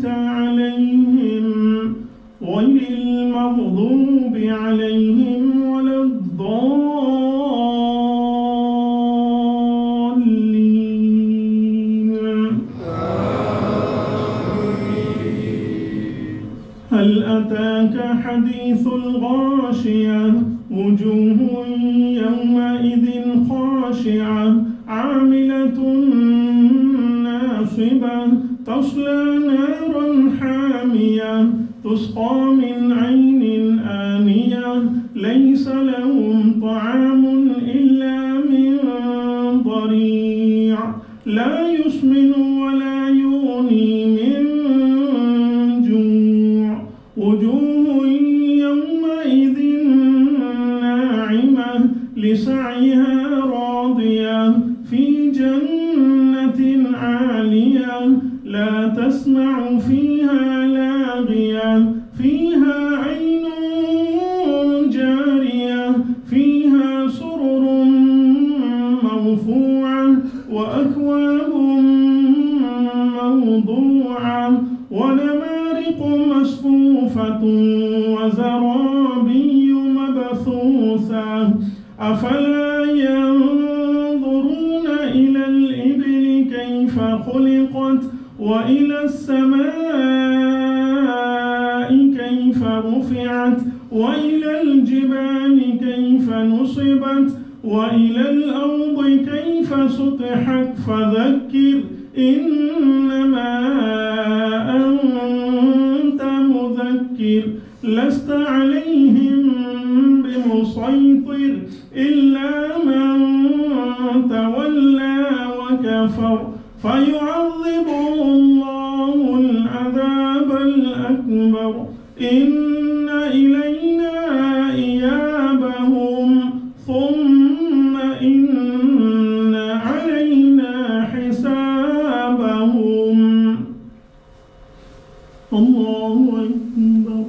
أنعمت عليهم غير المغضوب عليهم ولا الضالين. هل أتاك حديث الغاشية وجوه يومئذ خاشعة عاملة ناصبة تصلى نارا حامية تسقى من عين آنية ليس لهم طعام إلا من ضريع لا يسمن ولا يغني من جوع وجوه يومئذ ناعمة لسعيها راضية في جنة عالية لا تسمع فيها لاغية فيها عين جارية فيها سرر مرفوعة وأكواب موضوعة ونمارق مصفوفة وزرابي مبثوثة أفلا ينظرون إلى الإبل كيف خلقت وإلى السماء كيف رفعت وإلى الجبال كيف نصبت وإلى الأرض كيف سطحت فذكر إنما أنت مذكر لست عليهم بمسيطر إلا من تولى وكفر فيعذبه الله العذاب الأكبر إن إلينا إيابهم ثم إن علينا حسابهم. الله أكبر.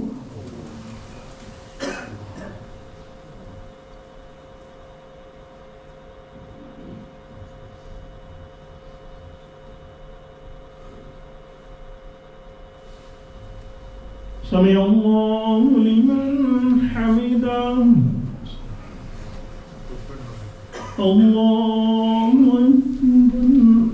سمع الله لمن حمده. الله أكبر.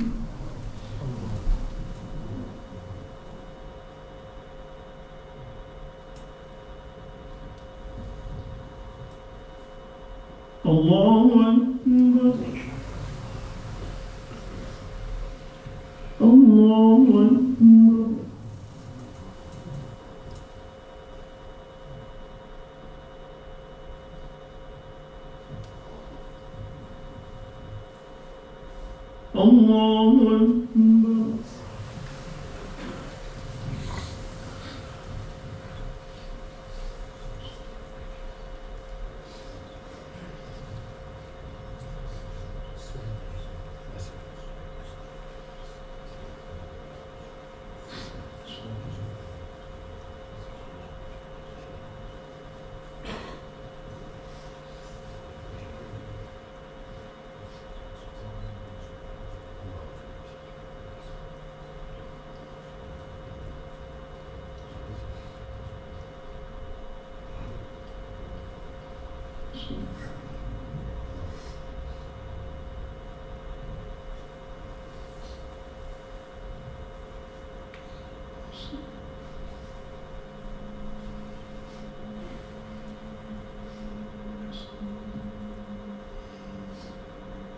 الله أكبر. الله أكبر. الله أكبر.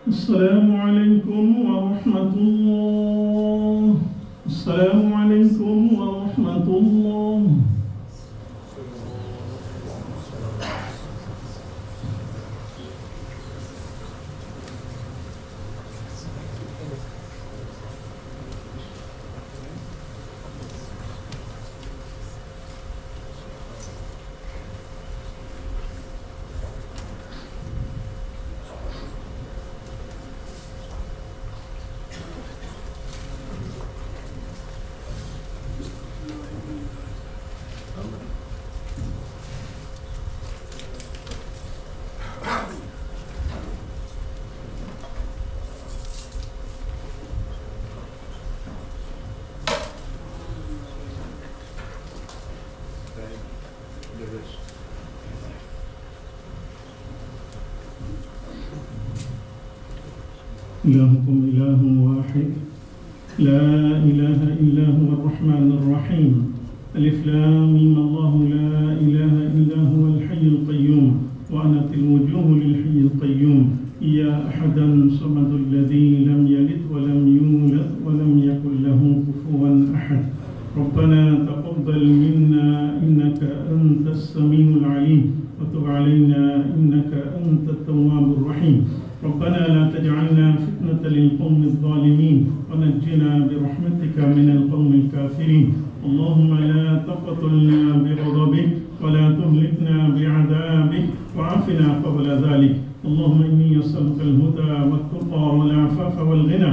السلام عليكم ورحمة الله. السلام عليكم ورحمة الله. إلهكم إله واحد لا إله إلا هو الرحمن الرحيم ألف لام ميم الله لا إله إلا هو الحي القيوم وأنت الوجوه للحي القيوم يا أحدا صمد الذي لم يلد ولم يولد ولم يكن له كفوا أحد ربنا تقبل منا إنك أنت السميع العليم وتب علينا إنك أنت التواب الرحيم ربنا لا تجعلنا فتنة للقوم الظالمين ونجنا برحمتك من القوم الكافرين اللهم لا تقتلنا بغضبك ولا تهلكنا بعذابك وعافنا قبل ذلك اللهم إني أسألك الهدى والتقى والعفاف والغنى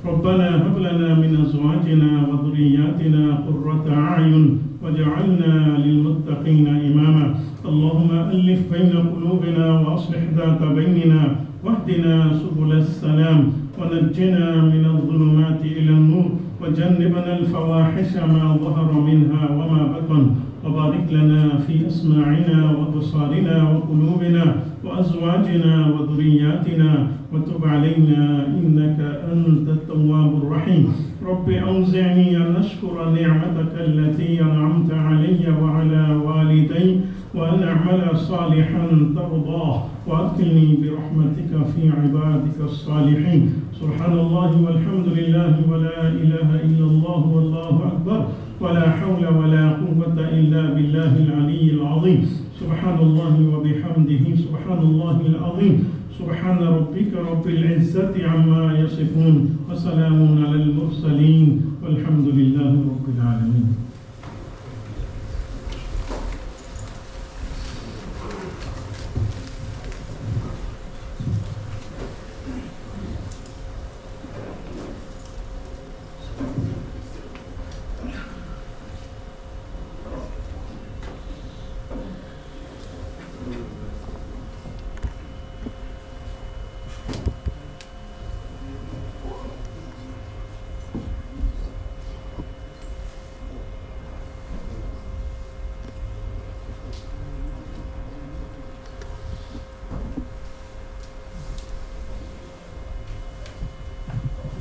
ربنا هب لنا من أزواجنا وذرياتنا قرة أعين واجعلنا للمتقين إماما اللهم ألف بين قلوبنا وأصلح ذات بيننا واهدنا سبل السلام ونجنا من الظلمات إلى النور وجنبنا الفواحش ما ظهر منها وما بطن وبارك لنا في أسماعنا وأبصارنا وقلوبنا وأزواجنا وذرياتنا وتب علينا إنك أنت التواب الرحيم رب أوزعني أن أشكر نعمتك التي أنعمت علي وعلى والدي وأن أعمل صالحا ترضاه وأدخلني برحمتك في عبادك الصالحين سبحان الله والحمد لله ولا إله إلا الله والله أكبر ولا حول ولا قوة إلا بالله العلي العظيم سبحان الله وبحمده سبحان الله العظيم سبحان ربك رب العزة عما يصفون وسلام على المرسلين والحمد لله رب العالمين